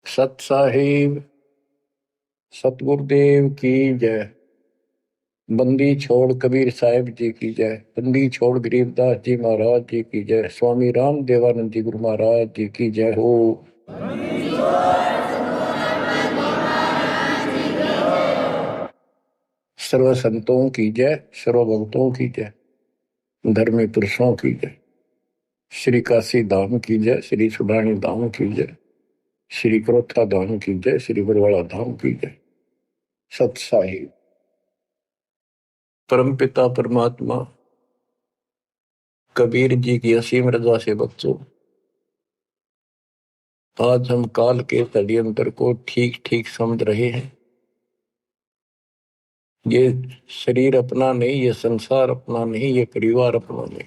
सत साहिब सतगुरुदेव की जय। बंदी छोड़ कबीर साहिब जी की जय। बंदी छोड़ गरीबदास जी महाराज जी की जय। स्वामी राम देवानंद जी गुरु महाराज जी की जय हो। सर्व संतों की जय, सर्व भक्तों की जय, धर्मी पुरुषों की जय। श्री काशी धाम की जय, श्री सुडानी धाम की जय, श्री क्रोथा धाम की जय, श्री बरवाड़ा धाम की जय। सत साहिब परमपिता परमात्मा कबीर जी की असीम रजा से बच्चों, आज हम काल के षड्यंत्र को ठीक ठीक समझ रहे हैं। ये शरीर अपना नहीं, ये संसार अपना नहीं, ये परिवार अपना नहीं,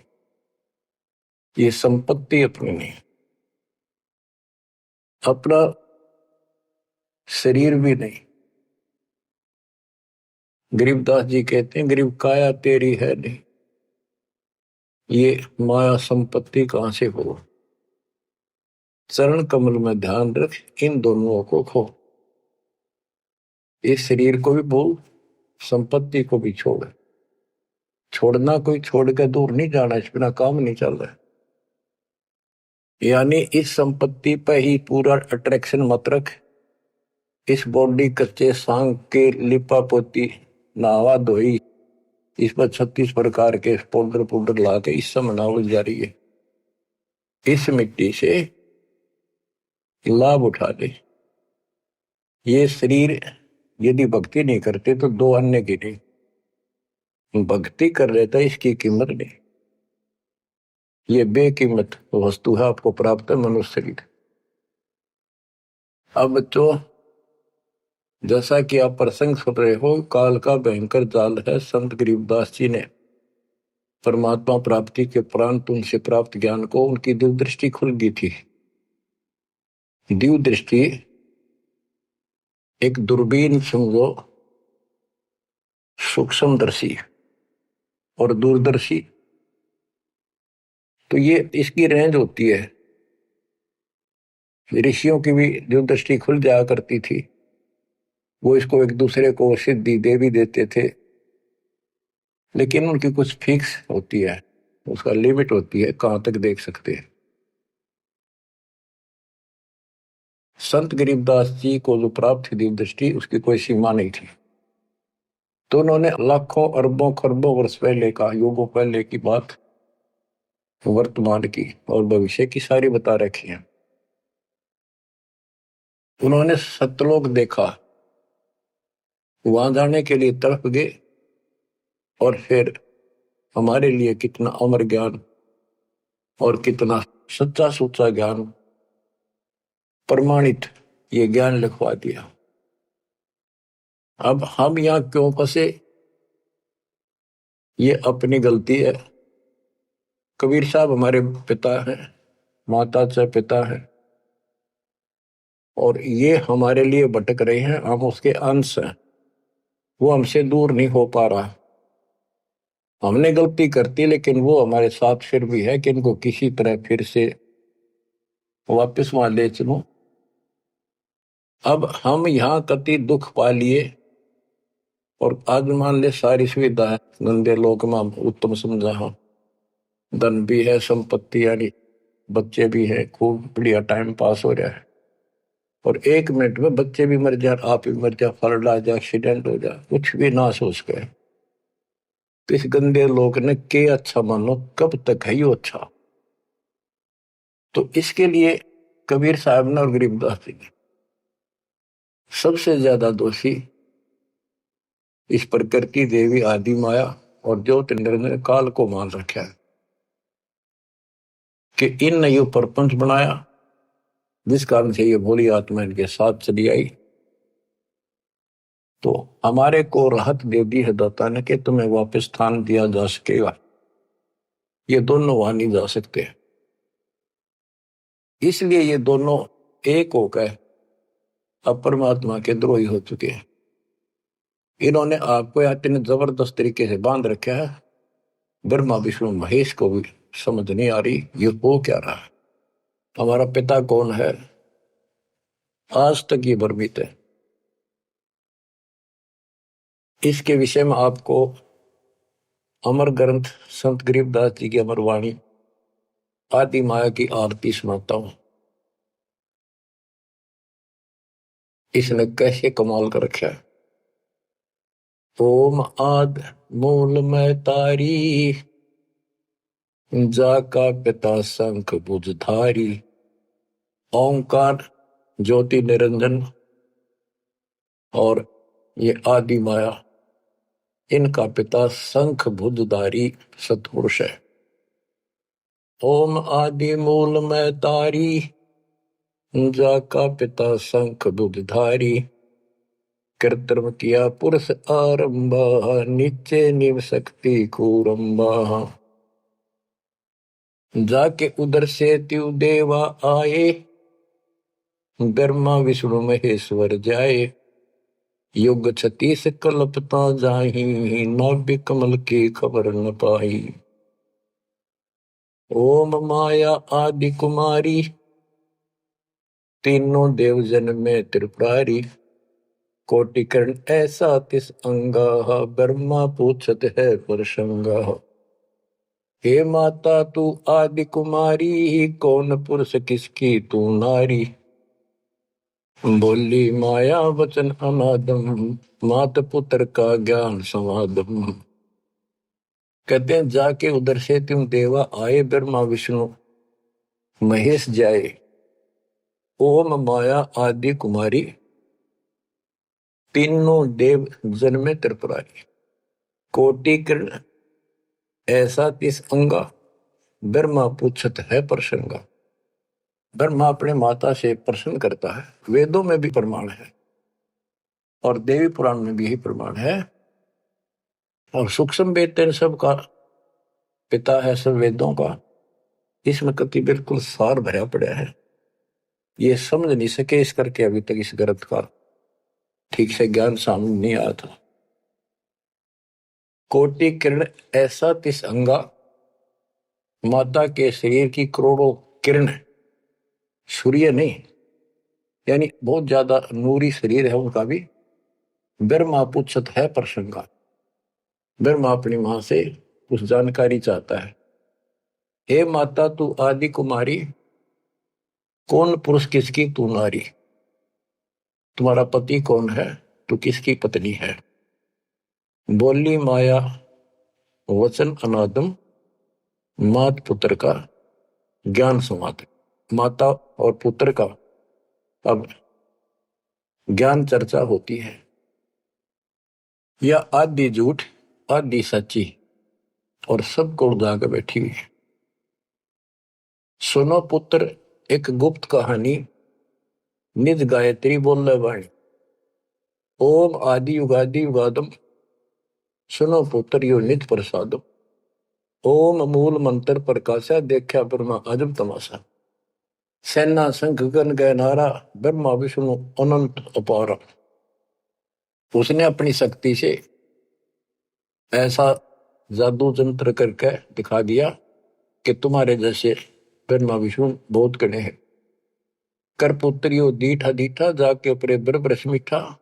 ये संपत्ति अपनी नहीं, अपना शरीर भी नहीं। गरीबदास जी कहते हैं गरीब काया तेरी है नहीं, ये माया संपत्ति कहां से हो। चरण कमल में ध्यान रख, इन दोनों को खो। इस शरीर को भी भूल, संपत्ति को भी छोड़। छोड़ना कोई छोड़ के दूर नहीं जाना, इस बिना काम नहीं चल रहा। यानी इस संपत्ति पर ही पूरा अट्रैक्शन मत रख। इस बॉडी कच्चे सांग के लिपा पोती नहावा धोई, इस पर 36 प्रकार के पाउडर पाउडर ला के इस समय नावल जा रही है। इस मिट्टी से लाभ उठा ले। ये शरीर यदि भक्ति नहीं करते तो दो अन्य की नहीं, भक्ति कर रहे था इसकी कीमत नहीं। ये बेकीमत वस्तु है, आपको प्राप्त है मनुष्य शरीर। अब तो जैसा कि आप प्रसंग सुन रहे हो, काल का भयंकर जाल है। संत गरीबदास जी ने परमात्मा प्राप्ति के उपरांत उनसे प्राप्त ज्ञान को उनकी दिव्य दृष्टि खुल गई थी। दिव्य दृष्टि एक दूरबीन समझो, सूक्ष्मदर्शी और दूरदर्शी, तो ये इसकी रेंज होती है। ऋषियों की भी दिव्य दृष्टि खुल जाया करती थी, वो इसको एक दूसरे को सिद्धि दे भी देते थे, लेकिन उनकी कुछ फिक्स होती है, उसका लिमिट होती है कहां तक देख सकते हैं। संत गरीबदास जी को जो प्राप्त थी दिव्य दृष्टि, उसकी कोई सीमा नहीं थी। तो उन्होंने लाखों अरबों खरबों वर्ष पहले का, युगों पहले की बात वर्तमान की और भविष्य की सारी बता रखी है। उन्होंने सतलोक देखा, वहां जाने के लिए तड़प गए, और फिर हमारे लिए कितना अमर ज्ञान और कितना सच्चा सुच्चा ज्ञान प्रमाणित ये ज्ञान लिखवा दिया। अब हम यहां क्यों फंसे, ये अपनी गलती है। कबीर साहब हमारे पिता हैं, माता से पिता हैं, और ये हमारे लिए भटक रहे हैं, हम उसके अंश हैं। वो हमसे दूर नहीं हो पा रहा। हमने गलती करती, लेकिन वो हमारे साथ फिर भी है कि इनको किसी तरह फिर से वापस वहां ले चलो। अब हम यहाँ कति दुख पा लिए, और आज मान ले सारी सुविधा है, गंदे लोक में उत्तम समझा हो, धन भी है, संपत्ति यानी बच्चे भी है, खूब बढ़िया टाइम पास हो रहा है, और 1 मिनट में बच्चे भी मर जाए, आप भी मर जाए, फ्लड आ जाए, एक्सीडेंट हो जाए, कुछ भी ना सोच के। तो इस गंदे लोग ने के अच्छा मानो, कब तक है यो अच्छा। तो इसके लिए कबीर साहब ने और गरीबदास जी ने सबसे ज्यादा दोषी इस प्रकृति देवी आदि माया और ज्योतिंद्र ने काल को मान रखा है कि इन ने यो प्रपंच बनाया, जिस कारण से ये भोली आत्मा इनके साथ चली आई। तो हमारे को राहत दे दी है दाता ने कि तुम्हें वापस स्थान दिया जा सकेगा। ये दोनों वहां नहीं जा सकते, इसलिए ये दोनों एक होकर अब परमात्मा के द्रोही हो चुके हैं। इन्होंने आपको इतने जबरदस्त तरीके से बांध रखा है, ब्रह्मा विष्णु महेश को भी समझ नहीं आ रही ये हो क्या रहा है। हमारा पिता कौन है, आज तक ये भ्रमित है। इसके विषय में आपको अमर ग्रंथ संत गरीबदास जी की अमर वाणी आदि माया की आरती सुनाता हूं। इसने कैसे कमाल कर रखा है। ओम आद मूल में तारी, जाका पिता शंख भुजधारी। ओंकार ज्योति निरंजन और ये आदि माया, इनका पिता शंख भुजधारी सतपुरुष है। ओम आदि मूल में तारी, जाका पिता शंख भुजधारी। कृत्रिम किया पुरुष आरंभा, नीचे निव शक्ति कूरंबा। जाके उधर से त्यु देवा आए, ब्रह्मा विष्णु महेश्वर जाए। युग 36 कल्पता जाही, नाभि कमल की खबर न पाई। ओम माया आदि कुमारी, तीनों देव जन में त्रिपुरारी। कोटिकर्ण ऐसा तिस अंगा, ब्रह्मा पूछत है प्रसंगा। हे माता तू आदि कुमारी, कौन पुरुष किसकी तू नारी। बोली माया वचन अनादम, मात पुत्र का ज्ञान समादम। कहते हैं जाके उधर से तुम देवा आए, ब्रह्मा विष्णु महेश जाए। ओम माया आदि कुमारी, तीनों देव जन में त्रिपुरारी। कोटि किरण ऐसा तिस अंगा, ब्रह्मा पूछत है प्रसंगा। ब्रह्मा अपने माता से प्रश्न करता है। वेदों में भी प्रमाण है और देवी पुराण में भी यही प्रमाण है। और सूक्ष्म वेद तेन सब का पिता है, सब वेदों का। इसमें कति बिल्कुल सार भरा पड़ा है। ये समझ नहीं सके इस करके अभी तक इस ग्रंथ का ठीक से ज्ञान सामने नहीं आया था। कोटि किरण ऐसा तिस अंगा, माता के शरीर की करोड़ों किरण, सूर्य नहीं, यानी बहुत ज्यादा नूरी शरीर है उनका भी। ब्रह्मा पूछत है प्रसंगा। ब्रह्मा अपनी मां से कुछ जानकारी चाहता है। हे माता तू आदि कुमारी, कौन पुरुष किसकी तू नारी। तुम्हारा पति कौन है, तू किसकी पत्नी है। बोली माया वचन अनादम, मात पुत्र का ज्ञान संवाद। माता और पुत्र का अब ज्ञान चर्चा होती है। यह आदि झूठ आदि सच्ची और सबको उड़ा के बैठी हुई है। सुनो पुत्र एक गुप्त कहानी, निज गायत्री बोल वाणी। ओम आदि युगादि युगादम, सुनो पुत्र यो निज प्रसादम। ओम मूल मंत्र प्रकाशा, देखा ब्रह्मा अजब तमाशा। सेना संख गण गय नारा, ब्रह्मा विष्णु अनंत अपारा। उसने अपनी शक्ति से ऐसा जादू जंत्र करके दिखा दिया कि तुम्हारे जैसे ब्रह्मा विष्णु बहुत कड़े हैं। कर पुत्रियो दीठा दीठा, जाके अपने ब्रह्म मीठा।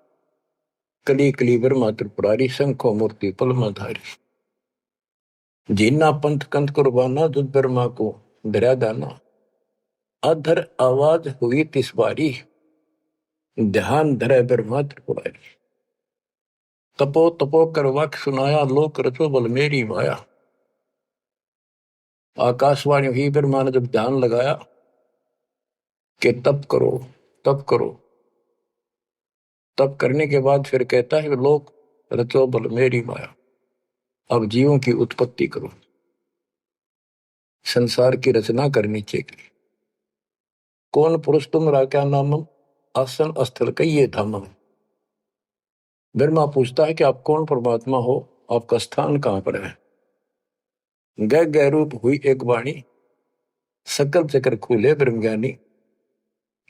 कली कली ब्रह्मा त्रिपुरारी, शंखो मूर्ति पलमाधारी। जीना पंथ कंथ कुर्बाना, दुध ब्रह्मा को दरिया दाना। अधर आवाज हुई तिस बारी, ध्यान धरे ब्रह्मा त्रिपुरारी। तपो तपो कर वाक्य सुनाया, लोक रचो बल मेरी माया। आकाशवाणी हुई, ब्रह्मा ने जब ध्यान लगाया कि तप करो तप करो। तप करने के बाद फिर कहता है लोक रचो बल मेरी माया। अब जीवों की उत्पत्ति करो, संसार की रचना करनी चाहिए। कौन पुरुष तुम क्या नामम, आसन स्थल कहिए धामम। ब्रह्मा पूछता है कि आप कौन परमात्मा हो, आपका स्थान कहां पर है। गह गह रूप हुई एक वाणी, सकल चक्र खुले ब्रह्मज्ञानी।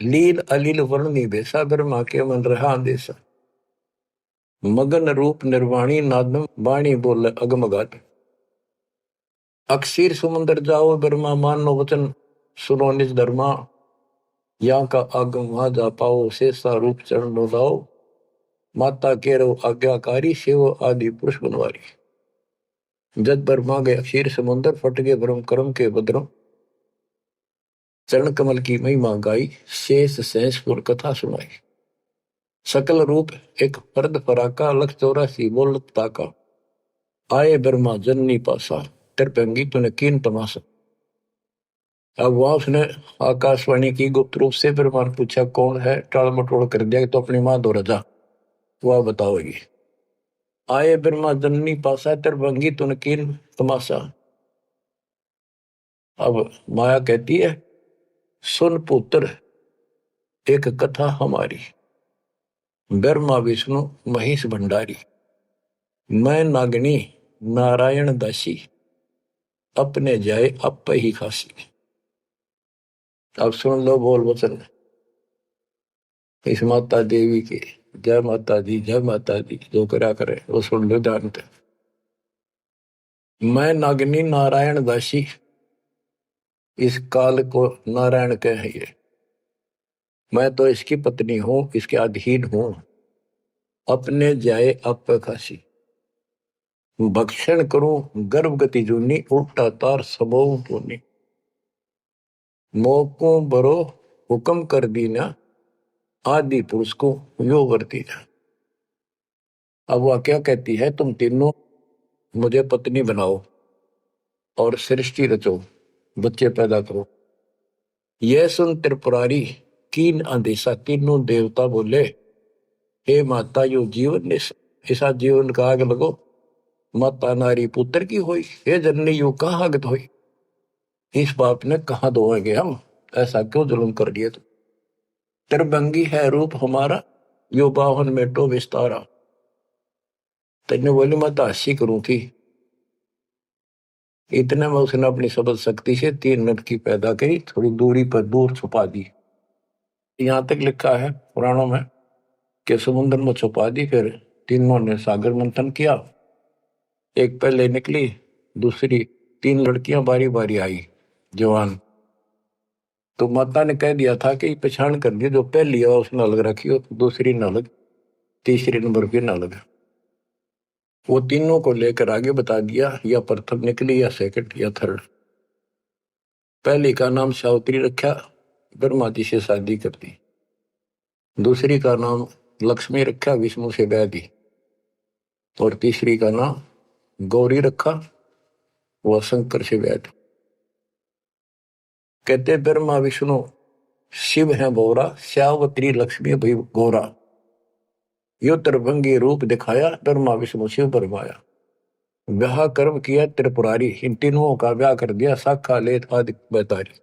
लील अलील वर्णी बेसा, ब्रह्मा के मन रहा अंदेशा। मगन रूप निर्वाणी नादम, वाणी बोले अगमगात। अक्षीर समुंदर जाओ ब्रह्मा, मानो वचन सुनो निज धर्मा। यहाँ का आगम वहां जा पाओ, शेषा रूप चरण लो लाओ, माता के रो आज्ञाकारी, शिव आदि पुरुष बनवारी। जद ब्रह्मा गए क्षीर समुद्र, फट गए ब्रह्म कर्म के बद्रम, चरण कमल की महिमा गाई, शेष सहसपुर कथा सुनाई। सकल रूप एक फर्द फराका, लख 84 बोलत ताका, आए ब्रह्मा जननी पासा, तिरपंगी तूने कीन तमाशा। अब वहां उसने आकाशवाणी की गुप्त रूप से ब्रह्मा ने पूछा कौन है, टाल मटोल कर दिया तो अपनी मां दो रजा, वह बताओगी। आए ब्रह्मा जननी पासा, तिरपंगी तूने कीन तमाशा। अब माया कहती है सुन पुत्र एक कथा हमारी, ब्रह्मा विष्णु महेश भंडारी, मैं नागनी नारायण दासी, अपने जाए अप ही खासी। अब सुन लो बोल वचन इस माता देवी के। जय माता दी, जय माता दी, जो करा करे वो सुन लो जानते। मैं नागनी नारायण दासी, इस काल को नारायण कहिए, मैं तो इसकी पत्नी हूं, इसके अधीन हूं, अपने जाए अप खासी, भक्षण करूं गर्भगति जूनी, उल्टा तार सबो पुनी, मोको बरो हुक्म कर दीना, आदि पुरुष को यो वर्ती ना। अब वह क्या कहती है, तुम तीनों मुझे पत्नी बनाओ और सृष्टि रचो, बच्चे पैदा करो। यह सुन त्रिपुरारी कीन आदेशा, तीनों देवता बोले हे माता यो जीवन ऐसा जीवन का आग लगो, माता नारी पुत्र की होई, हे जननी यू कहाँ आगत होई, इस बाप ने कहा दोगे हम, ऐसा क्यों जुल्म कर दिए तुम। त्रिभंगी है रूप हमारा, यो बाहन में तो विस्तारा। तेने बोली मैं तो हंसी करूं थी, इतने में उसने अपनी सबल शक्ति से 3 मिनट की पैदा करी, थोड़ी दूरी पर दूर छुपा दी। यहां तक लिखा है पुराणों में कि समुद्र में छुपा दी, फिर तीनों ने सागर मंथन किया, एक पहले निकली, दूसरी 3 लड़कियां बारी बारी आई जवान, तो माता ने कह दिया था कि पहचान कर दी, जो पहली है उसने अलग रखी हो, दूसरी न अलग, तीसरी नंबर भी न अलग। वो तीनों को लेकर आगे बता दिया, या प्रथम निकली या सेकंड या थर्ड। पहली का नाम सावित्री रखा, ब्रह्मा जी से शादी कर दी। दूसरी का नाम लक्ष्मी रखा, विष्णु से ब्याह दी। और तीसरी का नाम गौरी रखा, वह शंकर से ब्याह दी। कहते ब्रह्मा विष्णु शिव है बोरा, सावित्री लक्ष्मी भई गौरा, यो त्रिभंगी रूप दिखाया, ब्रह्मा विष्णु शिव बरमाया। ब्याह कर्म किया त्रिपुरारी, इन तीनों का ब्याह कर दिया, साखा लेत आदि बैतारी।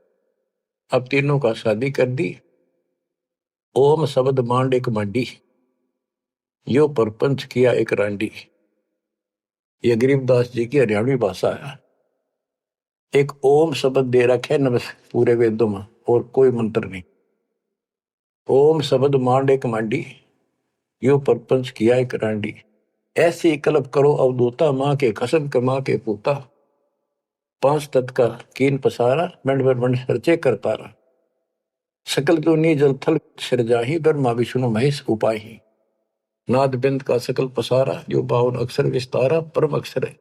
अब तीनों का शादी कर दी। ओम शब्द मांड एक मंडी, यो परपंच किया एक रांडी। ये गरीबदास जी की हरियाणवी भाषा है। एक ओम शब्द दे रखे नमस् पूरे वेदों में, और कोई मंत्र नहीं। ओम शब्द मांड एक मांडी, यो परपंच किया एक रांडी। ऐसी कल्प करो अवधूता, मां के कसम कमा के पूता, 5 तत्व का कीन पसारा, मंड मंड सर्चे कर तारा। सकल दुनी जल थल सिरजाही, ब्रह्मा विष्णु महेश उपाही। नाद बिंद का सकल पसारा, जो 52 अक्षर विस्तारा, परम अक्षर है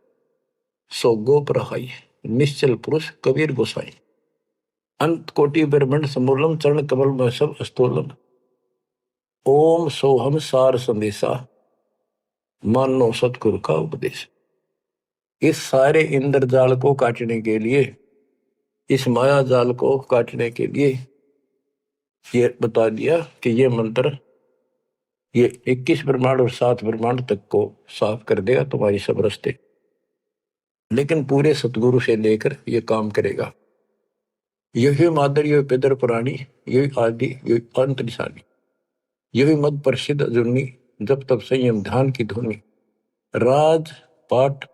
सो गोप रहाई, निश्चल पुरुष कबीर गोसाई। अंत कोटि ब्रह्मंड समूलम, चरण कमल में सब अस्तोलम। ओम सोहम सार संदेशा, मानो सतगुरु का उपदेश। इस सारे इंद्रजाल को काटने के लिए, इस माया जाल को काटने के लिए ये बता दिया कि ये मंत्र ये 21 ब्रह्मांड और 7 ब्रह्मांड तक को साफ कर देगा तुम्हारी सब रास्ते, लेकिन पूरे सतगुरु से लेकर ये काम करेगा। यही मादर, यही पितर पुराणी, यही आदि, यही अंत निशानी, यही मद प्रसिद्ध जुन्नी, जब तब संयम ध्यान की धुनी। राज पाठ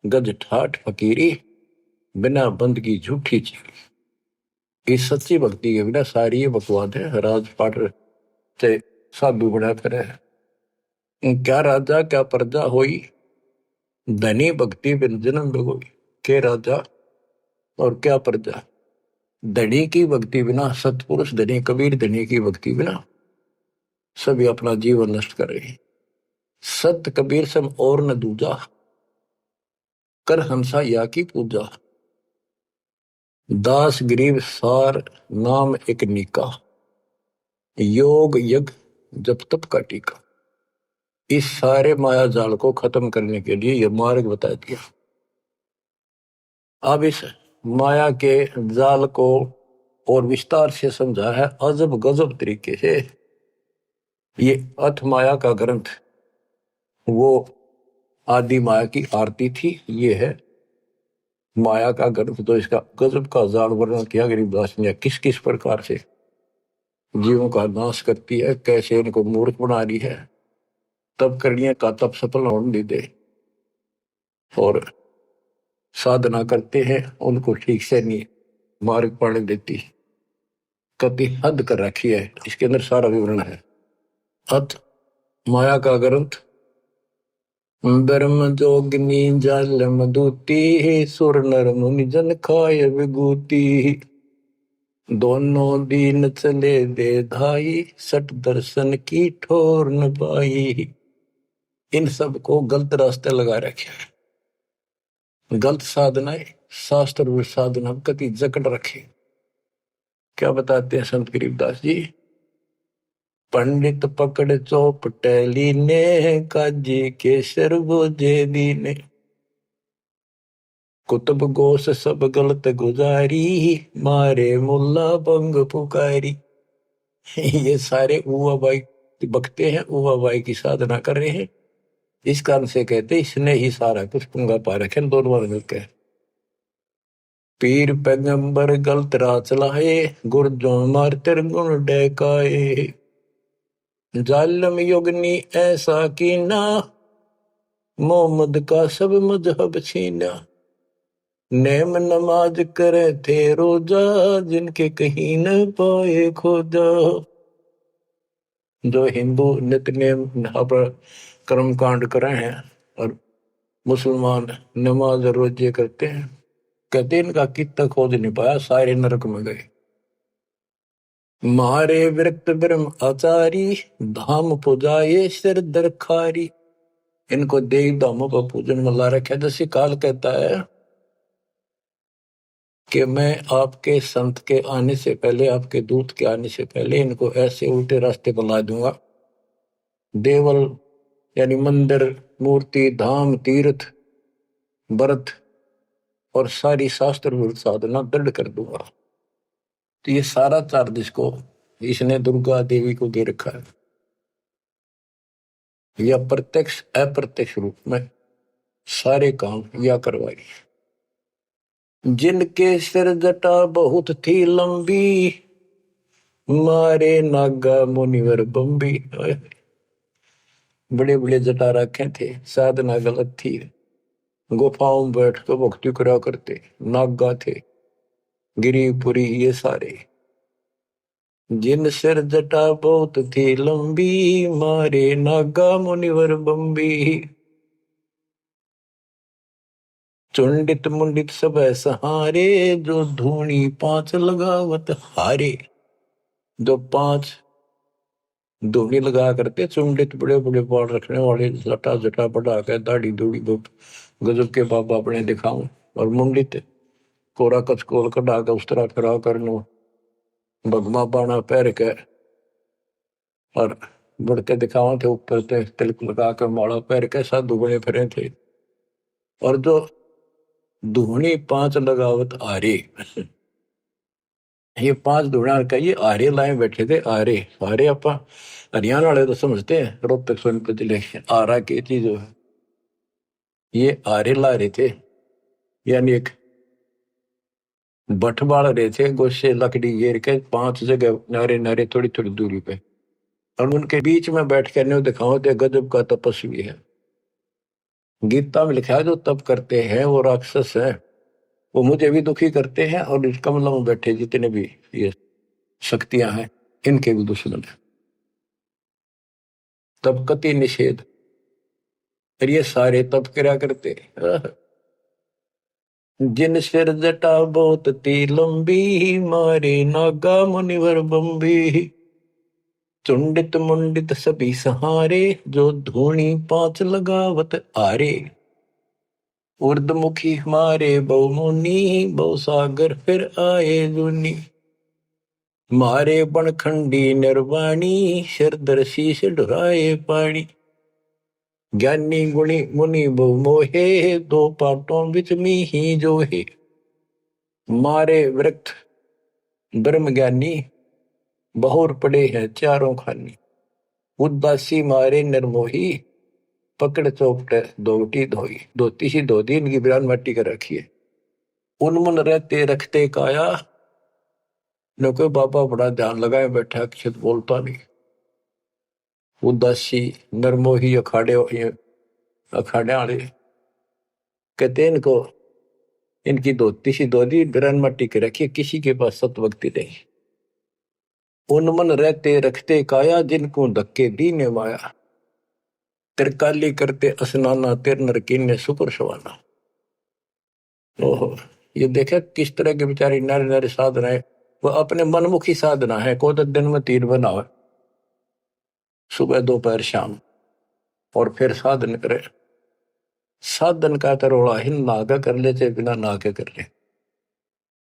गज ठाठ फकीरी, बिना बंद की झूठी चीरी। इस सच्ची भक्ति के बिना सारी ये बकवाद है। राज पाठ से साधु बना फिरे, क्या राजा क्या प्रजा होई, धनी भक्ति बिन जन्म भगोई। के राजा और क्या प्रजा, धनी की भक्ति बिना, सतपुरुष धनी कबीर धनी की भक्ति बिना सभी अपना जीवन नष्ट कर रहे हैं। सत कबीर सम और न दूजा, कर हंसा या की पूजा। दास गरीब सार नाम एक नीका, योग यज्ञ जप तप का टीका। इस सारे माया जाल को खत्म करने के लिए यह मार्ग बता दिया। अब इस माया के जाल को और विस्तार से समझा है अजब गजब तरीके से। ये अथ माया का ग्रंथ वो आदि माया की आरती थी, ये है माया का ग्रंथ। तो इसका गजब का जाल वर्णन किया गरीबदास ने, किस किस प्रकार से जीवों का नाश करती है, कैसे इनको मूर्ख बना रही है, तब करने का तब सफल होने दे, और साधना करते हैं उनको ठीक से नहीं मार्ग पाने देती, कति हद कर रखी है। इसके अंदर सारा विवरण है। अथ माया का ग्रंथ ब्रह्म जोगिनी जल मधुती, सुर नर मुनि जन खाय विभूति। दोनों दीन चले दे धाई, सट दर्शन की ठोर न पाई। इन सब को गलत रास्ते लगा रखे हैं, गलत साधनाएं, शास्त्र साधना कति जकड़ रखे। क्या बताते हैं संत गरीबदास जी? पंडित पकड़ चौपटेली ने, काजी के सरबोजे दीने। कुतुब गोस सब गलत गुजारी, मारे मुल्ला बंग पुकारी। ये सारे उवा बाई बकते हैं, उवा बाई की साधना कर रहे हैं। इस कारण से कहते इसने ही सारा कुछ पुंगा पा रखे दोनों मिलकर। पीर पैगंबर गलत राह चलाए, गुरजों मार तेर गुण डैकाए। जालम युगनी ऐसा कीना, मोहम्मद का सब मजहब छीना। नेम नमाज करे थे रोजा, जिनके कहीं न पाए खोजा। जो हिंदू नित्यनेम कर्म कांड कर रहे हैं और मुसलमान नमाज रोजे करते हैं, कहते इनका कितना खोज नहीं पाया, सारे नरक में गए। मारे विरक्त ब्रह्म आचारी, धाम पुजाए सिर दरखारी। इनको देव धामों का पूजन में ला रखा। जैसे काल कहता है कि मैं आपके संत के आने से पहले, आपके दूत के आने से पहले इनको ऐसे उल्टे रास्ते पर ला दूंगा। देवल यानी मंदिर, मूर्ति, धाम, तीर्थ, व्रत और सारी शास्त्र साधना दृढ़ कर दूंगा। तो ये सारा चार्ज इसको इसने दुर्गा देवी को दे रखा है। या प्रत्यक्ष अप्रत्यक्ष रूप में सारे काम या करवाई। जिनके सिर जटा बहुत थी लंबी, मारे नागा मुनिवर बम्बी। बड़े बड़े जटा रखे थे, साधना गलत थी, गुफाओं में बैठ कर भक्ति करा करते, नागा थे, गिरिपुरी ये सारे। जिन सिर जटा बहुत थी लंबी, मारे नागा मुनिवर बम्बी। चुंडित मुंडित सब सहारे, जो धूनी पांच लगावत हारे। जो पांच धूनी लगा करते, चुंडित बड़े बड़े बाल रखने वाले, लटा जटा बढ़ा के दाढ़ी दूढ़ी गजब के बाबा अपने दिखाऊं, और मुंडित कोरा कचकोल कटा के उस तरह करा कर लो, भगमा बाणा पैर के और बढ़ते दिखावा थे, ऊपर से तिलक लगा कर माला पैर के साधु बने फिरे थे। और जो धूनी पांच लगावत आरे, ये पांच धूणा का ये आरे लाए बैठे थे। आरे आरे अपा हरियाणा वाले तो समझते हैं, रोहतक सोनीपत जिले आरा की चीज है। ये आरे ला रहे थे, यानी एक बठ बाल रहे थे, गोशे लकड़ी घेर के पांच जगह नारे नारे थोड़ी थोड़ी दूरी पे, और उनके बीच में बैठ कर न्यू दिखाओ थे गजब का तपस्वी है। गीता में लिखा है जो तप करते हैं वो राक्षस है, वो मुझे भी दुखी करते हैं, और इस कमलों में बैठे जितने भी ये शक्तियां हैं इनके भी दुश्मन है। तब कति निषेध, और ये सारे तप करा करते। जिन सिर जटा बहुत ती लंबी, मारे नागा मुनिवर बम्बी। चुंडित मुंडित सभी सहारे, जो धूणी पांच लगावत आरे। उर्दमुखी हमारे बहुमुनि, बहु सागर फिर आए जुनी। मारे बनखंडी निर्वाणी, सिरदर शीश ढुराए पानी। ज्ञानी गुणी मुनि बहु मोहे, दो पाटों बिच ही जो है। मारे वृक्ष ब्रह्म ज्ञानी, बहुर पड़े हैं चारों खानी। उदासी मारे निर्मोही, पकड़ चौपट दोटी धोई। धोती सी धो दी, इनकी बिरान मट्टी कर रखी है। उनमन रहते रखते काया, न कोई बाबा बड़ा ध्यान लगाए बैठा, अक्षत बोलता नहीं। उदासी निर्मोही अखाड़े वाले कहते इनको, इनकी धोती सी धो दी, बिरान मट्टी कर रखी है, किसी के पास सतभक्ति नहीं। उनमन रहते रखते काया, जिनको धक्के दीने माया। त्रिकाली करते स्नाना, तिर नरकी ने सुपर सवाना। ओहो, ये देखे किस तरह के बेचारी नारी नारी साधना है। वो अपने मनमुखी साधना है। को तो दिन में 3 बनावे, सुबह दोपहर शाम, और फिर साधन करे। साधन का तरोड़ा हिन नाके कर ले, चाहे बिना नाके कर ले,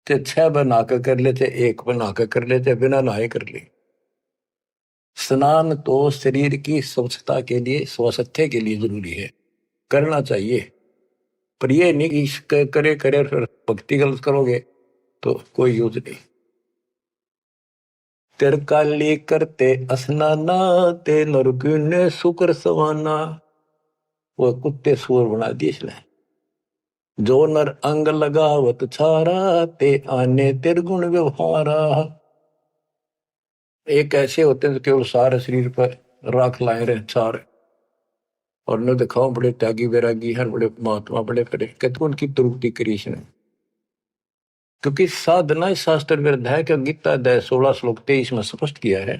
चाहे 6 बना के कर ले, चाहे 1 बना के कर ले, चाहे बिना नहाए कर ले। स्नान तो शरीर की स्वच्छता के लिए, स्वास्थ्य के लिए जरूरी है, करना चाहिए। पर ये नहीं कि करे करे फिर भक्ति गलत करोगे तो कोई यूज नहीं। तिरकाली करते स्नाना, ते नरकी ने शुक्र सवाना। वो कुत्ते सूर बना दिए इसने। जो नर अंग लगावत छारा, ते आने तिरगुण व्यवहारा। एक ऐसे होते हैं केवल सारे शरीर पर राख लाए रहे छार, और न दिखाओ बड़े त्यागी वैरागी हैं, बड़े महात्मा, बड़े करे, कहते उनकी त्रुटि करी इसने। क्योंकि साधना शास्त्र विरुद्ध है कि गीता अध्याय 16 श्लोक 23 में स्पष्ट किया है,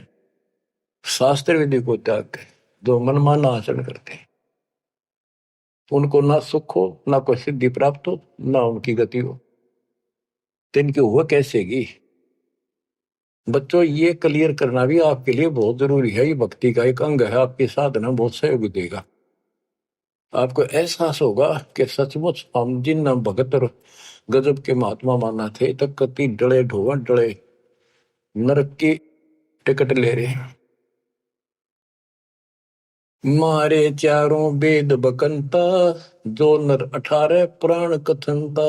शास्त्र विधि को त्याग के जो मनमाना आचरण करते हैं, उनको ना सुख हो, ना कोई सिद्धि प्राप्त हो, ना उनकी गति हो, तो इनकी हुआ कैसेगी। बच्चों, ये क्लियर करना भी आपके लिए बहुत जरूरी है। ये भक्ति का एक अंग है, आपकी साधना बहुत सहयोग देगा। आपको एहसास होगा कि सचमुच हम जिन भगत और गजब के महात्मा माना थे, तक कति डले ढोवन डले नरक की टिकट ले रहे हैं। मारे चारों वेद बकंता, जो नर 18 पुराण कथनता।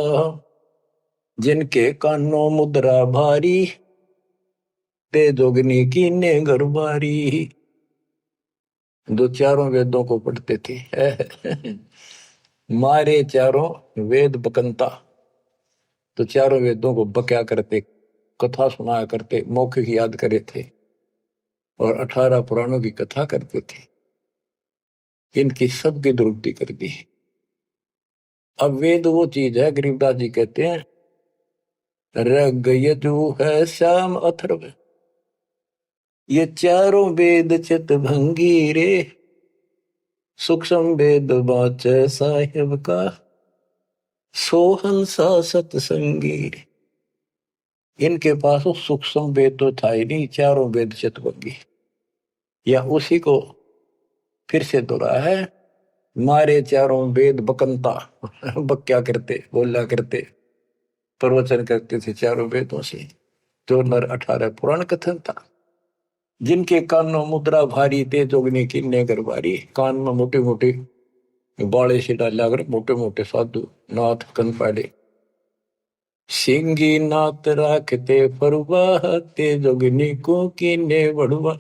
जिनके कानों मुद्रा भारी, ते जोगनी की ने गरबारी। जो चारों वेदों को पढ़ते थे। मारे चारों वेद बकंता, तो चारों वेदों को बक्या करते, कथा सुनाया करते, मौखिक याद करे थे, और 18 पुराणों की कथा करते थे। इनकी सबकी दुरुक्ति कर दी। अब वेद वो चीज है, गरीबदास जी कहते हैं, रग यजु है श्याम अथर्व, ये चारों वेद चित भंगी रे। सूक्ष्म वेद बाच साहिब का, सोहंसा सतसंगी। इनके पास वो सूक्ष्म वेद तो था ही नहीं, चारों वेद चित भंगी। या उसी को फिर से दोहरा है, मारे चारों वेद बकंता। बक्या करते, बोला करते, प्रवचन करते थे चारों वेदों से, जो नर 18 पुराण कथन था। जिनके कानों मुद्रा भारी, ते जोगनी किन्ने गरबारी। कान में मोटे मोटे बाड़े से डाला कर मोटे मोटे साधु नाथ कन पाड़े। सिंगी नाथ राखते फरुआ, ते जोगनी को किन्ने बड़ुआ।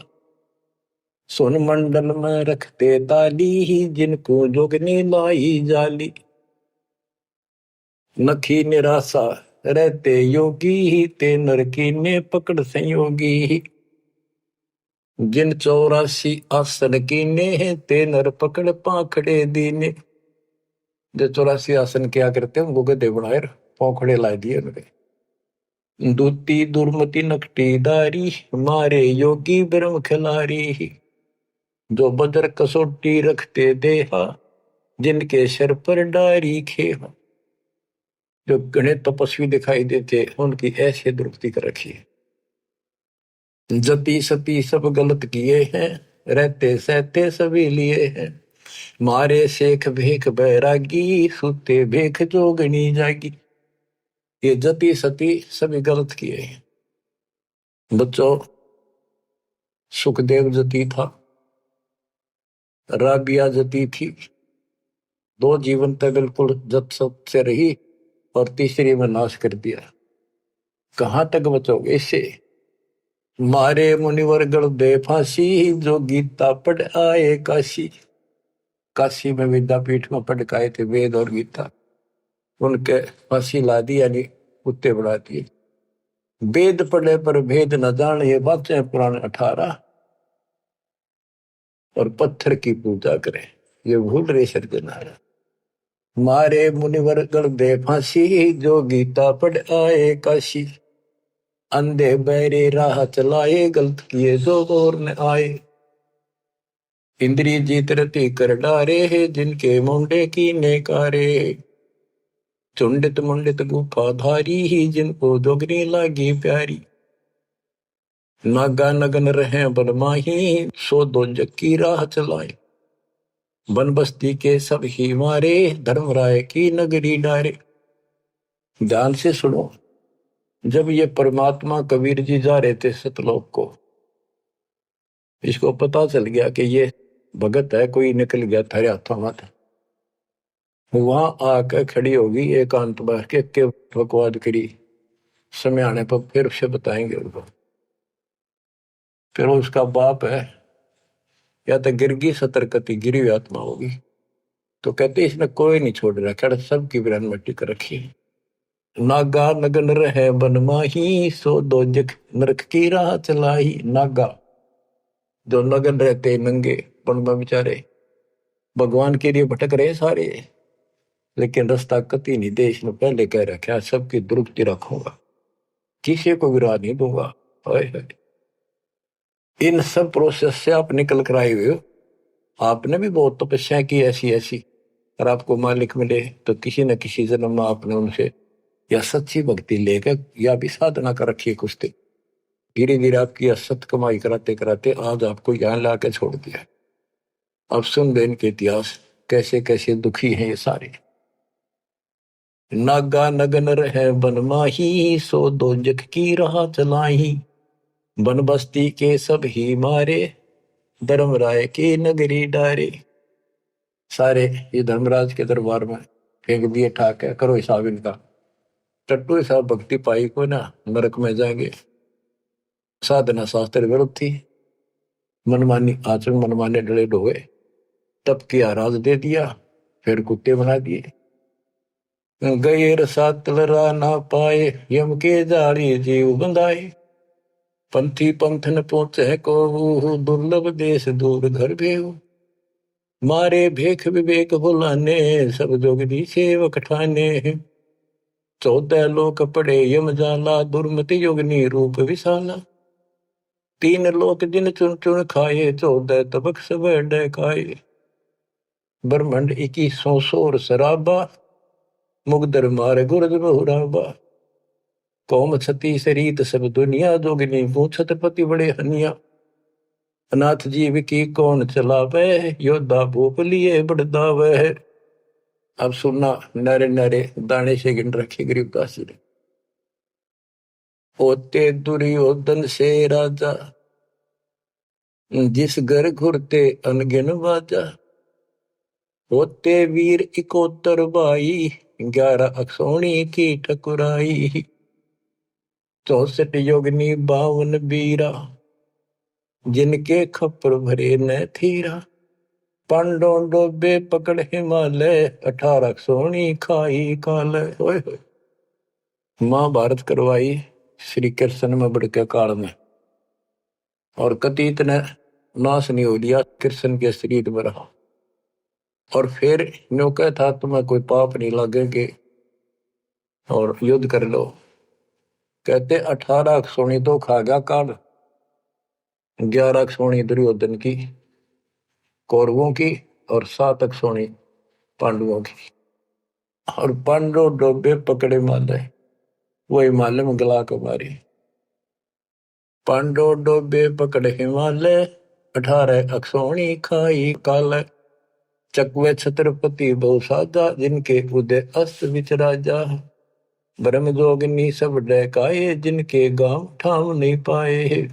सोन मंडल में रखते ताली, जिनको जोगनी लाई जाली। नखी निराशा रहते योगी, ते नरकी ने पकड़ संयोगी। जिन 84 आसन कीने, ते नर पकड़ पाखड़े दीने। जो 84 आसन क्या करते हैं, उनको गधे बनाए पौखड़े ला दिए उनके। दूती दुर्मति नकटी दारी, मारे योगी ब्रह्म खिलारी। जो बदर कसोटी रखते देहा, जिनके सिर पर डारी खेहा। जो घने तपस्वी दिखाई देते उनकी ऐसी दुरुक्ति कर रखी है। जति सती सब गलत किए हैं, रहते सहते सभी लिए हैं, मारे शेख भेख बैरागी, सुते भेख जोगनी जागी। ये जति सती सभी गलत किए हैं। बच्चों, सुखदेव जति था, राबिया जति थी, दो जीवन तक बिल्कुल जत सत से रही और तीसरी में नाश कर दिया। कहां तक बचोगे इससे? मारे मुनिवर गढ़ दे फांसी, जो गीता पढ़ आए काशी। काशी में विद्यापीठ में पढ़ के आए थे वेद और गीता, उनके फांसी ला दी, यानी कुत्ते बढ़ा दिए। वेद पढ़े पर भेद न जान, ये बातें पुराण 18, और पत्थर की पूजा करें, ये भूल रहे सर्जनहारा। मारे मुनिवर गढ़ दे फांसी, जो गीता पढ़ आए काशी। अंधे बहरे राह चलाए, गलत किए जो और न आए। इंद्री जीत रति कर डारे है, जिनके मुंडे की नेकारे। चुंडित मुंडित गुफा धारी ही, जिनको जोगनी लागी प्यारी। नागा नगन रहे बनमाही, सो दो जग की राह चलाए। बन बस्ती के सब ही मारे, धर्मराय की नगरी डारे। ध्यान से सुनो, जब ये परमात्मा कबीर जी जा रहे थे सतलोक को, इसको पता चल गया कि ये भगत है, कोई निकल गया थारे हाथों मत, वहां आकर खड़ी होगी एकांत बैठ के बकवाद करी। समय आने पर फिर से बताएंगे उनको। फिर उसका बाप है, या तो गिरगी सतर्कती गिरी हुई आत्मा होगी, तो कहते इसने कोई नहीं छोड़ रखा, सबकी बिरान मिट्टी कर रखी। नागा नगन रहे बनमाही, सो दो जग नरक की राह चलाई। नागा जो नगन रहते नंगे पण में बेचारे भगवान के लिए भटक रहे सारे, लेकिन रास्ता कति नहीं देश ने पहले कह रखा, सबकी दुरुक्ति रखूंगा, किसी को विरा नहीं दूंगा। इन सब प्रोसेस से आप निकल कर आए हुए हो। आपने भी बहुत तपस्या की ऐसी ऐसी, और आपको मालिक मिले तो किसी न किसी जन्म में आपने उनसे या सच्ची भक्ति लेकर या भी साधना कर रखी है कुछ दिन। धीरे धीरे आपकी असत कमाई कराते कराते आज आपको यहाँ लाके छोड़ दिया। अब सुन दे इनके इतिहास, कैसे कैसे दुखी हैं ये सारे। नागा नगन रहे बनमाही, सो दो जग की राह चलाई। बन बस्ती के सब ही मारे, धर्मराय की नगरी डारे। सारे ये धर्मराज के दरबार में फेंक दिए ठाक है, करो हिसाब इनका। टट्टू हिसाब भक्ति पाई को ना नरक में जाएंगे। साधना शास्त्र विरुद्ध थी, मनमानी आचरण मनमाने डले ढोए, तब किया राज दे दिया, फिर कुत्ते बना दिए। गैर सातल रा ना पाए, यम के जाड़ी जीव बंधाए। पंथी पंथ न पहुंचे को, दुर्लभ देश दूर घर भेऊ। मारे भेख विवेक बुलाने, सब जोगदी सेवक ठाने। 14 लोक पड़े यम जाला, दुर्मति योगनी रूप विशाला। 3 लोक जिन चुन चुन खाए, 14 तबक सब डकाए। ब्रह्मंड 21 सोर शराबा, मुगदर मार गुरद बहुराबा। कौम छती शरीत सब दुनिया, जोगनी पूछत पति बड़े हनिया। अनाथ जीव की कौन चलावे, योद्धा भूप लिए बड़दावे। अब सुनना, नारे नारे दाने से गिन रखे गरीबदास जी ने। होते दुर्योधन से राजा, जिस घर घुरते अनगिन बाजा। होते वीर 71 भाई, 11 अक्षौणी की ठकुराई। 64 योगनी 52 बीरा, जिनके खप्पर भरे न थीरा। पांडों डोबे पकड़ हिमालय, 18 सोनी खाई काल। महाभारत करवाई श्री कृष्ण में बड़के काल में, और कति इतने नाश नहीं हो लिया, कृष्ण के शरीर में रहा। और फिर न्यो था तुम्हें कोई पाप नहीं लगेगे और युद्ध कर लो। कहते 18 सोनी तो खा गया काल, 11 सोनी दुर्योधन की कौरवों की, और 7 सोनी पांडवों की। और पांडो डोबे पकड़े माले, वो हिमालय में गला को मारी। पांडो डोबे पकड़े हिमालय, 18 अक्षोणी खाई काल। चकवे छत्रपति बहु साजा, जिनके उदय अस्त विच राजा। ब्रह्म जोगिनी सब डहकाए, जिनके गांव ठाम नहीं पाए।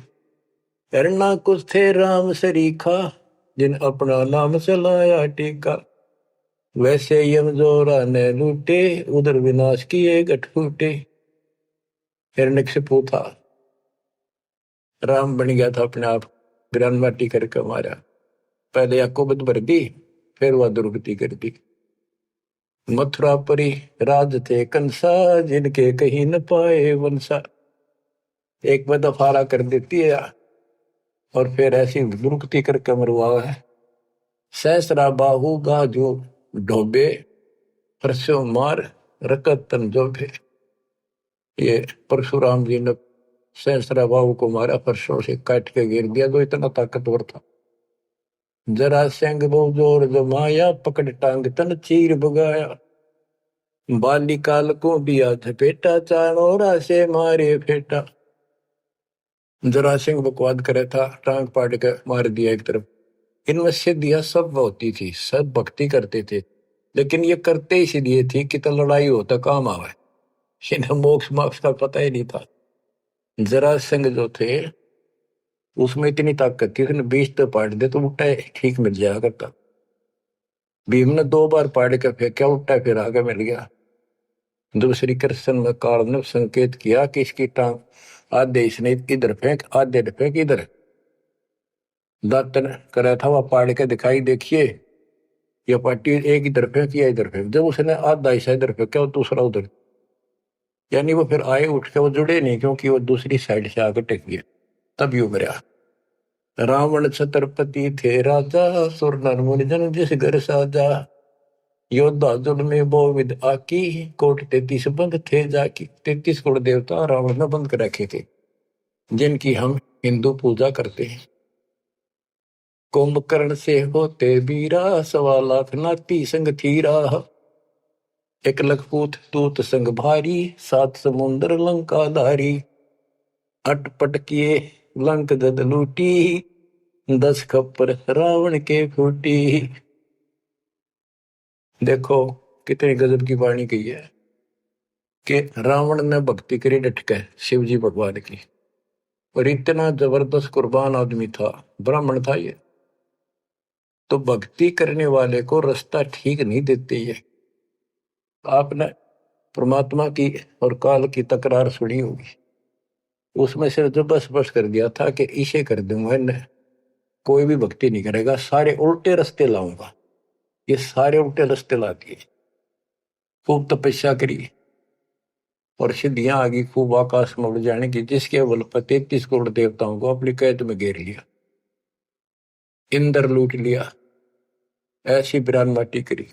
करना कुछ थे राम सरीखा, जिन अपना नाम चलाया टीका। वैसे यम जोरा ने लूटे, उधर विनाश किए गठ फूटे। हिरण्यकशिपु था, राम बन गया था अपने आप, ग्रान माटी करके मारा। पहले याकोबत भर दी, फिर वह दुर्गति कर दी। मथुरापुरी राज थे कंसा, जिनके कहीं न पाए वंशा। एक में दफारा कर देती है और फिर ऐसी दुर्गति करके मरवा है। सहसरा बाहु गाजो ढोबे, परसों मार रकत तन जोबे। ये परशुराम जी ने सहसरा बाहु को मारा, परसों से काट के गिर दिया, जो इतना ताकतवर था। जरा सिंह बहु जोर जमाया, पकड़ टांग तन चीर भगाया। बालिकाल को दिया झपेटा, चाणोरा से मारे फेटा। जरा सिंह बकवाद करे था, टांग पाट के मार दिया एक तरफ। इनमें सिद्धियां सब होती थी, सब भक्ति करते थे, लेकिन ये करते इसलिए थी कि तो लड़ाई होता काम आवे। इन्हें मोक्ष मोक्ष का पता ही नहीं था। जरा सिंह जो थे उसमें इतनी ताकत थी, उसने 20 तो पाट दे तो उल्टा ठीक मिल जाया करता। भीम ने 2 बार पाड़ के फेंका, उल्टा फिर आगे मिल गया। जब श्री कृष्ण में काल ने संकेत किया कि इसकी टांग आधे इसने इधर फेंक, आधे फेंक इधर, दातन करा था वह पाड़ के दिखाई, देखिए ये पार्टी एक इधर फेंक या इधर फेंक। जब उसने आधा हिस्सा इधर फेंका और दूसरा उधर, यानी वो फिर आए उठ के, वो जुड़े नहीं क्योंकि वो दूसरी साइड से आकर टेक गया, तब यू मरा। रावण छत्रपति थे राजा, सुर नर मुनि जन जिस घर साजा। योद्धा जुल में बहुविध आकी, कोट 33 बंद थे जाकी। 33 कोट देवता रावण ने बंद कर रखे थे, जिनकी हम हिंदू पूजा करते हैं। कुंभकर्ण से होते बीरा, 1.25 लाख नाती संग थीरा। 1 लाख पूत तूत संग भारी, 7 समुंदर लंका धारी। अटपट किए लंक जद लूटी, 10 खप्पर रावण के फूटी। देखो कितनी गजब की वाणी कही है कि रावण ने भक्ति करी डटके शिव जी भगवान की, और इतना जबरदस्त कुर्बान आदमी था, ब्राह्मण था ये। तो भक्ति करने वाले को रास्ता ठीक नहीं देते ये। आपने परमात्मा की और काल की तकरार सुनी होगी, उसमें से जो बस बस कर दिया था कि इसे कर दूंगा, इन्हें कोई भी भक्ति नहीं करेगा, सारे उल्टे रास्ते लाऊंगा। ये सारे उल्टे रास्ते ला दिए। खूब तपस्या करी और सिद्धियां आ गई, खूब आकाश में उड़ जाने की, जिसके बल पर 33 करोड़ देवताओं को अपनी कैद में घेर लिया, इंद्र लूट लिया, ऐसी बिरान माटी करी।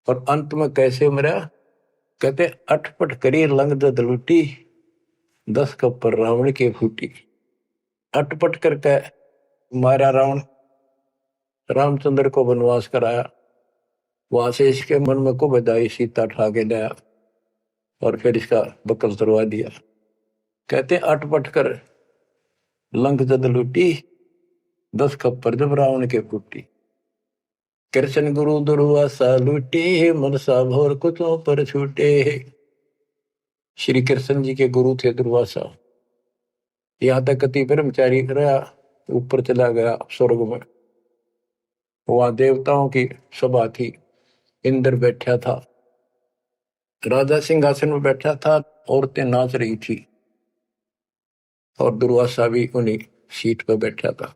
और अंत में कैसे मरा? कहते अटपट करी लंग दद लूटी, 10 कप्पर रावण के फूटी। अटपट करके मारा रावण, रामचंद्र को वनवास कराया, वहां से इसके मन में को बधाई, सीता ठा के लाया और फिर इसका बकल तरवा दिया। कहते अटपट कर लंक जद लूटी, 10 खप्पर जब रावण के फूटी। कृष्ण गुरु दुर्वासा लूटे, मनसा भोर कुचों पर छूटे। श्री कृष्ण जी के गुरु थे दुर्वासा। यहां तक कति ब्रह्मचारी रहा, ऊपर चला गया स्वर्ग में, वहां देवताओं की सभा थी, इंद्र बैठा था, राजा सिंहासन में बैठा था, औरतें नाच रही थी और दुर्वासा भी उन्हीं सीट पर बैठा था,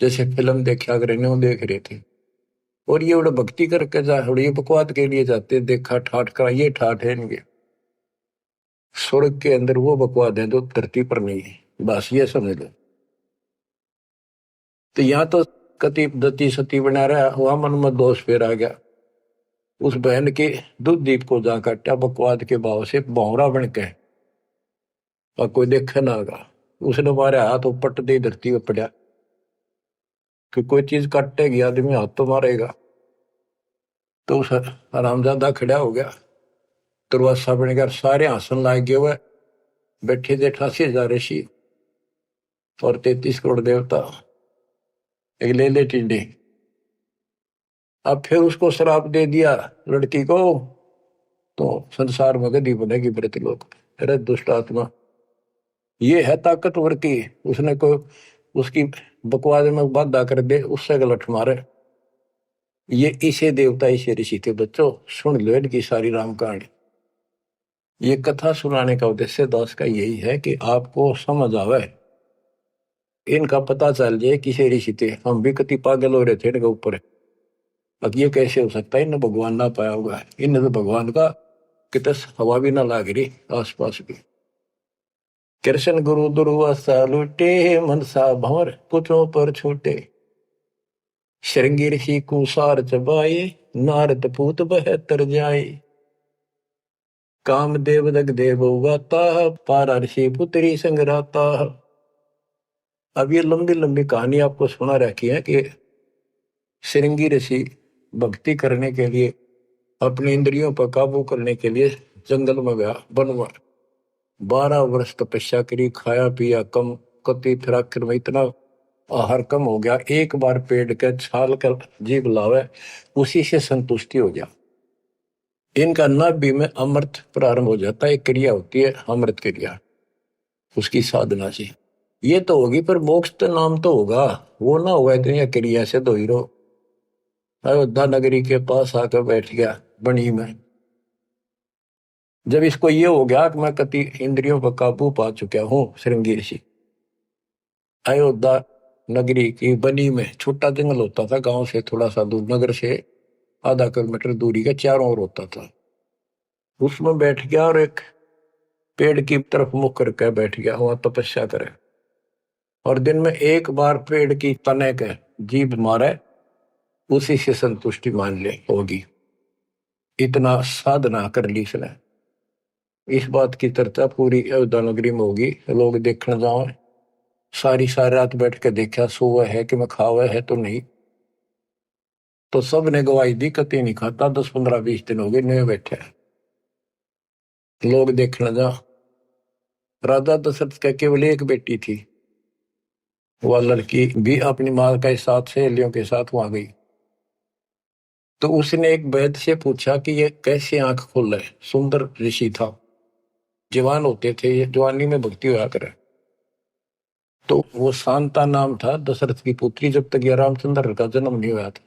जैसे फिल्म देखा कर देख रहे थे। और ये बड़ा भक्ति करके जा, ये बकवाद के लिए जाते, देखा ठाठ का, ये ठाठ है इनके। स्वर्ग के अंदर वो बकवाद है जो धरती पर नहीं है, बस ये समझ लो। तो यहाँ तो कति दती सती बना रहा, वहां मन में दोष फिर आ गया। उस बहन के दूध दीप को जा काटा बकवाद के भाव से, भौरा बन के, और कोई देखे ना आगा। उसने मारे हाथ पट दे धरती में पड़ा, कि कोई चीज काटेगी आदमी हाथ तो मारेगा। तो उस हरामजादा खड़ा हो गया। दुर्वासा बने घर सारे आसन लाग गए हुए, बैठे थे 88,000 ऋषि और 33 करोड़ देवता, एक ले ले टिंडे। अब फिर उसको श्राप दे दिया लड़की को, तो संसार में गदी बनेगी मृतलोक। अरे दुष्ट आत्मा, ये है ताकतवर की, उसने को उसकी बकवास में बाधा कर दे, उससे गलत मारे। ये इसे देवता इसे ऋषि थे बच्चों, सुन लो इनकी सारी राम कहानी। ये कथा सुनाने का उद्देश्य दास का यही है कि आपको समझ आवे, इनका पता चल जाए किसे ऋषि थे। हम भी कति पागल हो रहे थे इनके ऊपर। अब ये कैसे हो सकता है, इन्हें भगवान ना पाया होगा, इन्हें तो भगवान का कितने हवा भी ना लाग रही आसपास भी। कृष्ण गुरु दुर्वासा लूटे, मनसा भंवर पुत्रों पर छूटे। श्रृंगी ऋषि कुसार चबाए, नारद पूत बहत्तर जाए। कामदेव दग देव गाता, पारा ऋषि पुत्री संगराता। अब ये लंबी लंबी कहानी आपको सुना रखी है कि श्रृंगी ऋषि भक्ति करने के लिए, अपनी इंद्रियों पर काबू करने के लिए जंगल में गया, वन में 12 वर्ष तपस्या करी, खाया पिया कम, कति फिर आखिर में इतना आहार कम हो गया, एक बार पेड़ के छाल कर जीभ लावे, उसी से संतुष्टि हो गया। इनका नाभि में अमृत प्रारंभ हो जाता है, एक क्रिया होती है अमृत क्रिया, उसकी साधना से ये तो होगी, पर मोक्ष तो नाम तो होगा, वो ना होगा इतनी क्रिया से तो हीरो। अयोध्या नगरी के पास आकर बैठ गया बनी में। जब इसको ये हो गया कि मैं कति इंद्रियों पर काबू पा चुका हूं, श्रृंगी ऋषि अयोध्या नगरी की बनी में, छोटा जंगल होता था गांव से थोड़ा सा दूर, नगर से आधा किलोमीटर दूरी का चारों ओर होता था, उसमें बैठ गया और एक पेड़ की तरफ मुख करके बैठ गया, वहां तपस्या करे। और दिन में एक बार पेड़ की तने के जीभ मारे, उसी से संतुष्टि मान ले होगी। इतना साधना कर ली इसने। इस बात की चर्चा पूरी अयोध्या नगरी में होगी, लोग देखने जाओ। सारी रात बैठ के देखा, सोवा है कि मैं खावा है तो नहीं, तो सब ने गवाही दी कति नहीं खाता, 10 15 20 दिन हो गए नहीं बैठे, लोग देखने जा। राजा दशरथ का केवल एक बेटी थी, वह लड़की भी अपनी मां के साथ सहेलियों के साथ वहां गई। तो उसने एक वैद्य से पूछा कि ये कैसे आंख खोल है, सुंदर ऋषि था, जवान होते थे, ये जवानी में भक्ति होया करे। तो वो शांता नाम था दशरथ की पुत्री, जब तक ये रामचंद्र का जन्म नहीं हुआ था।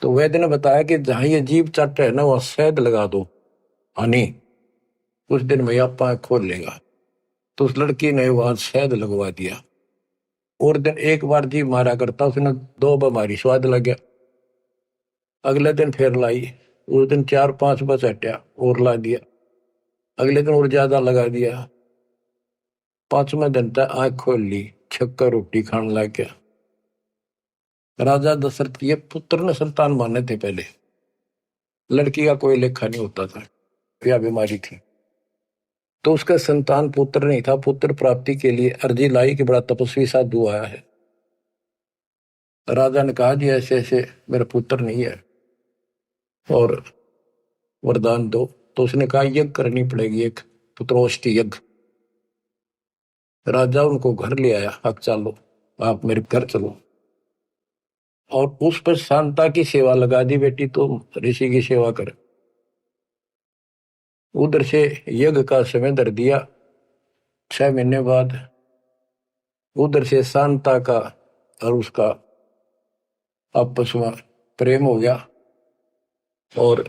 तो वैद्य ने बताया कि जहां ये जीभ चाट है ना, वहां शहद लगा दो हनी, उस दिन में आप आंख खोल लेगा। तो उस लड़की ने वहां शहद लगवा दिया, और दिन एक बार जीभ मारा करता, उसने 2 बीमारी स्वाद लग गया। अगले दिन फिर लाई, उस दिन 4 5 बस हटा और ला दिया, अगले दिन और ज्यादा लगा दिया। 5वें दिन तक आंख खोल ली, छक्का रोटी खाने लग गया। राजा दशरथ के पुत्र ने संतान माने थे पहले, लड़की का कोई लेखा नहीं होता था, क्या बीमारी थी। तो उसका संतान पुत्र नहीं था, पुत्र प्राप्ति के लिए अर्जी लाई कि बड़ा तपस्वी साधु आया है। राजा ने कहा जी ऐसे ऐसे मेरा पुत्र नहीं है और वरदान दो। तो उसने कहा यज्ञ करनी पड़ेगी, एक पुत्रोष्टि यज्ञ। राजा उनको घर ले आया, अब चलो आप मेरे घर चलो, और उस पर शांता की सेवा लगा दी, बेटी तो ऋषि की सेवा कर। उधर से यज्ञ का समय धर दिया, 6 महीने बाद उधर से शांता का और उसका आपस में प्रेम हो गया। और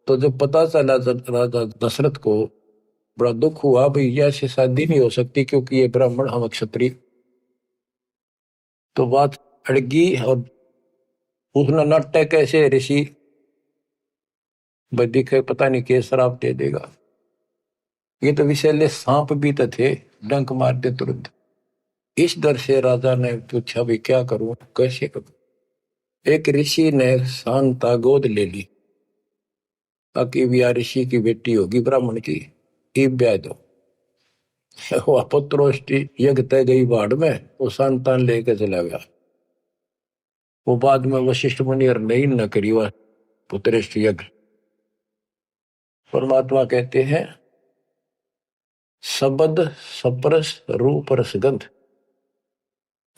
तो जब पता चला राजा दशरथ को बड़ा दुख हुआ, भाई ऐसी शादी नहीं हो सकती क्योंकि ये ब्राह्मण हम क्षत्रिय। तो बात अड़गी और उसने नाटक कैसे ऋषि वैदिक पता नहीं के शराब दे देगा। ये तो विषैले सांप भी तो थे, डंक मार दे तुरंत। इस डर से राजा ने पूछा भी क्या करूं, कैसे करूं। एक ऋषि ने शांता गोद ले ली, ऋषि की बेटी होगी ब्राह्मण की, ब्याह दो। वह पुत्रोष्टि यज्ञ तय गई बाढ़ में, वो संतान लेके चला गया। वो बाद में वशिष्ठ मुनि और नहीं न करी वह पुत्रेष्ठ यज्ञ। परमात्मा कहते हैं शब्द सप्रस रूप रसगंध,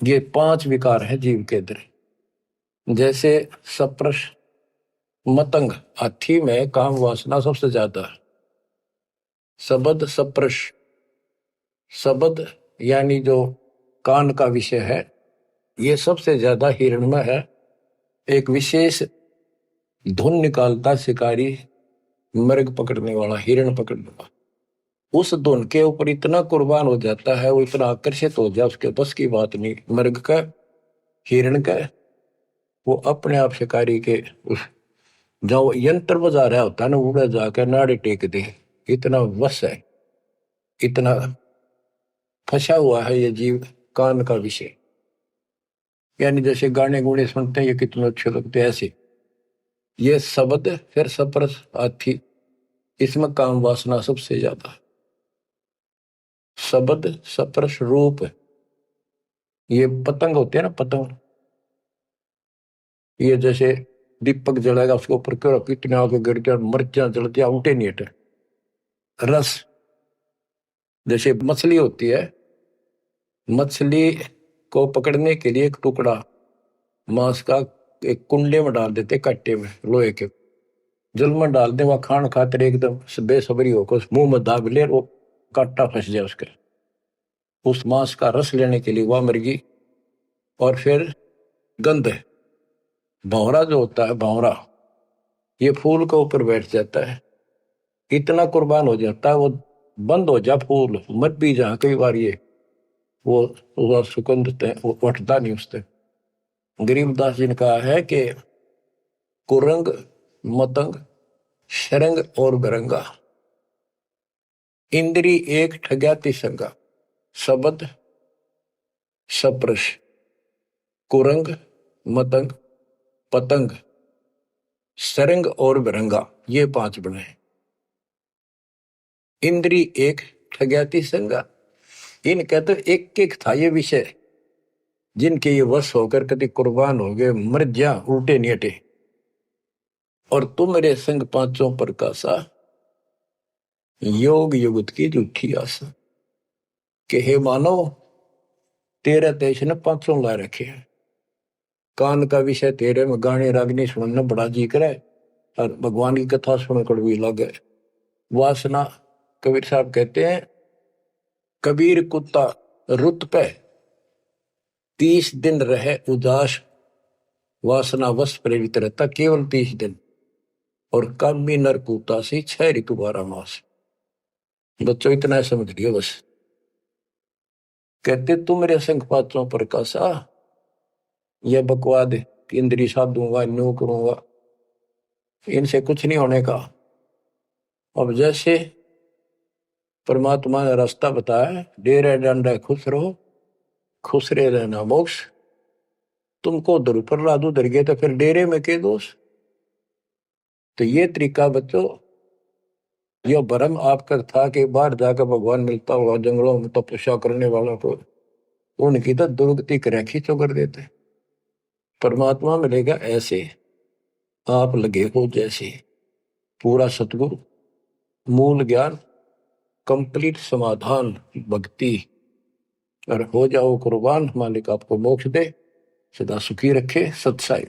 ये 5 विकार है जीव के अंदर। जैसे सप्रस मतंग, हाथी में काम वासना सबसे ज्यादा है। शब्द सप्रस, शब्द यानी जो कान का विषय है, ये सबसे ज्यादा हिरण में है। एक विशेष धुन निकालता शिकारी, मृग पकड़ने वाला, हिरण पकड़ने वाला, उस धुन के ऊपर इतना कुर्बान हो जाता है, वो इतना आकर्षित हो जाए, उसके बस की बात नहीं मृग का, हिरण का। वो अपने आप शिकारी के उस जो यंत्र बजा रहा होता है ना, उड़ा जाकर नाड़े टेक दे, इतना वश है, इतना फंसा हुआ है ये जीव कान का विषय। यानी जैसे गाने गुणे सुनते हैं ये कितने अच्छे लगते हैं, ऐसे ये शब्द फिर सप्रस हाथी, इसमें काम वासना सबसे ज्यादा। शब्द सप्रस रूप, ये पतंग होते हैं ना, पतंग, ये जैसे दीपक जलाएगा उसके ऊपर क्यों कितने आगे गिर गया, मर्चा जलती उठे नहीं हटे। रस, जैसे मछली होती है, मछली को पकड़ने के लिए एक टुकड़ा मांस का एक कुंडे में डाल देते, कट्टे में लोहे के, जल में डाल दे, वह खान खातिर एकदम बेसब्री होकर मुंह में दाब ले, वो कांटा फंस जाए उसके। उस मांस का रस लेने के लिए वह मुर्गी। और फिर गंध, भंवरा जो होता है, भंवरा ये फूल के ऊपर बैठ जाता है, इतना कुर्बान हो जाता है, वो बंद हो जा फूल मत भी जा, कई बार ये वो सुगंध वो उठता नहीं उससे। गरीबदास जी ने कहा है कि कुरंग मतंग शरंग और गरंगा, इंद्री एक ठग्याति संगा। शब्द सप्रश, कुरंग मतंग पतंग सरंग और बिरंगा, ये 5 बने। इंद्री एक ठग्याति संगा, इनका तो एक एक था ये विषय, जिनके ये वश होकर कभी कुर्बान हो गए, मर जा, उल्टे नहीं हटे। और तुम मेरे संग पांचों प्रकाशा, योग युगत की झूठी आशा। कि हे मानव, तेरा देश ने 500 ला रखे हैं, कान का विषय तेरे में गाने रागनी सुनना बड़ा जी करे, और भगवान की कथा सुन कड़वी लगे। वासना, कबीर साहब कहते हैं, कबीर कुत्ता रुत पे 30 दिन रहे उदास, वासना वश प्रेरित रहता केवल 30 दिन, और कामी नर कुत्ता से 6 ऋतु 12 मास। बच्चों इतना समझ लियो बस। कहते तुम मेरे संग पात्रों प्रकाशा, यह बकवाद इंद्री साधूंगा, न्यू करूंगा, इनसे कुछ नहीं होने का। अब जैसे परमात्मा ने रास्ता बताया, डेरे डंडा खुश रहो, खुश रहे रहना मोक्ष। तुमको उधर ऊपर ला दो, उधर गए तो फिर डेरे में के दोष। तो ये तरीका बच्चों, यह भ्रम आपका था कि बाहर जाकर भगवान मिलता हुआ जंगलों में तपस्या करने वालों को, उनकी तो दुर्गति कर खींचो कर देते। परमात्मा मिलेगा ऐसे, आप लगे हो जैसे, पूरा सतगुरु, मूल ज्ञान, कंप्लीट समाधान, भक्ति, और हो जाओ कुर्बान। मालिक आपको मोक्ष दे, सदा सुखी रखे। सत्साई।